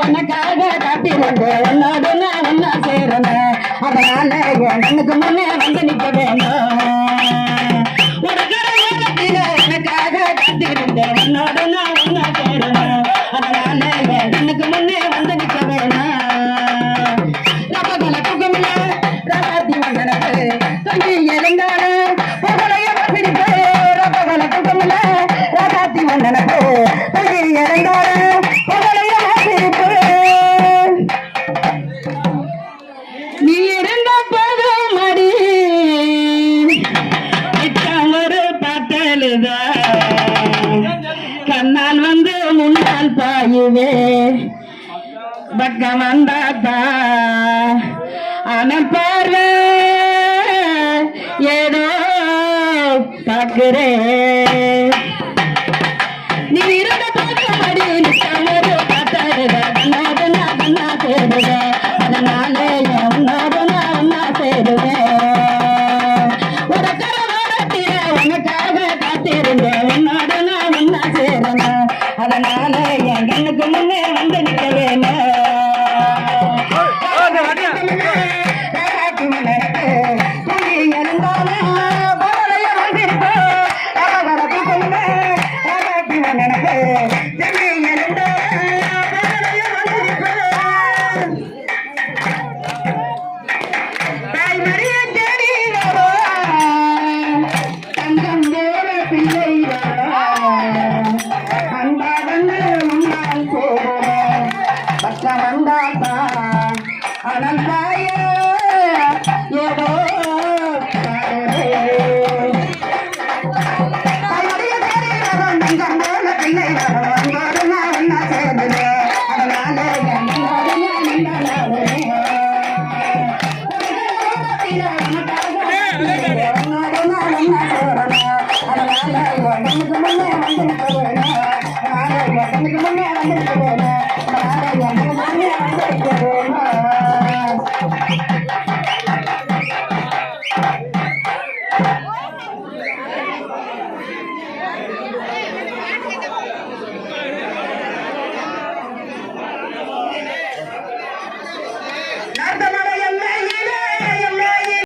உனக்காக காத்திருந்து உன்னோடு நான் ஒன்னா சேரணும். அதனால எனக்கு முன்னே வந்து நிக்க வேணும். உனக்காக காத்திருந்து உன்னோடு நான் ஒன்னா சேரணும். அதனால எனக்கு முன்னே வந்து நிக்க வேணும். ரப்பகல குகமில ராசாத்தி வந்தனது தங்கி இருந்தாரு புகழைய பிடிப்பு. ரப்பகல குகமில ராசாத்தி வந்தனது தங்கி இருந்தாரு புகழைய பிடிப்பு. நீ இருந்த போதும் அடி ஒரு பாட்டலுத கண்ணால் வந்து முன்னால் பாயுவே பக்கம் வந்தாத்தா ஆனால் பார்வை ஏதோ பார்க்கிறேன். நீ இருந்த போதும் அடி ஒரு பாட்டலுத கண்ணாது நான் கண்ணா தேடுவேன். அதனால உன்னோடு நான் ஒன்னா சேருவேன். ஒரு கரவாரத்தில உனக்காக காத்திருந்தேன். உன்னோடு நான் ஒன்னா சேரணும். அதனால என் கண்ணுக்கு முன்னே வந்து நிக்க வேணும்.